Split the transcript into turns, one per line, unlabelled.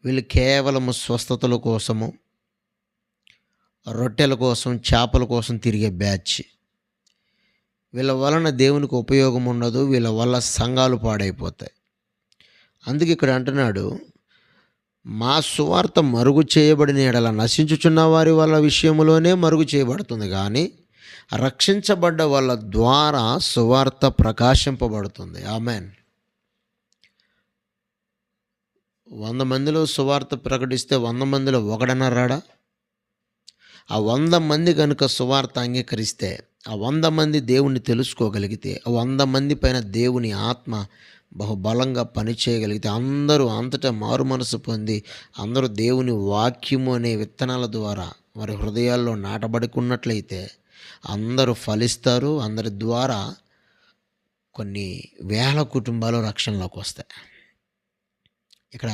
వీళ్ళు కేవలము స్వస్థతల కోసము, రొట్టెల కోసం, చేపల కోసం తిరిగే బ్యాచ్. వీళ్ళ వలన దేవునికి ఉపయోగం ఉండదు. వీళ్ళ వల్ల సంఘాలు పాడైపోతాయి. అందుకే ఇక్కడ అంటున్నాడు, మా సువార్త మరుగు చేయబడిన ఎడల నశించుచున్న వారి వాళ్ళ విషయంలోనే మరుగు చేయబడుతుంది, కానీ రక్షించబడ్డ వాళ్ళ ద్వారా సువార్త ప్రకాశింపబడుతుంది. ఆమెన్. 100 మందిలో సువార్త ప్రకటిస్తే 100 మందిలో ఒకడనరాడా? ఆ 100 మంది కనుక సువార్త అంగీకరిస్తే, ఆ 100 మంది దేవుణ్ణి తెలుసుకోగలిగితే, ఆ 100 మంది పైన దేవుని ఆత్మ బహుబలంగా పనిచేయగలిగితే, అందరూ అంతటా మారు మనసు పొంది అందరూ దేవుని వాక్యము అనే విత్తనాల ద్వారా వారి హృదయాల్లో నాటబడుకున్నట్లయితే అందరూ ఫలిస్తారు. అందరి ద్వారా కొన్ని వేల కుటుంబాలు రక్షణలోకి వస్తాయి. ఇక్కడ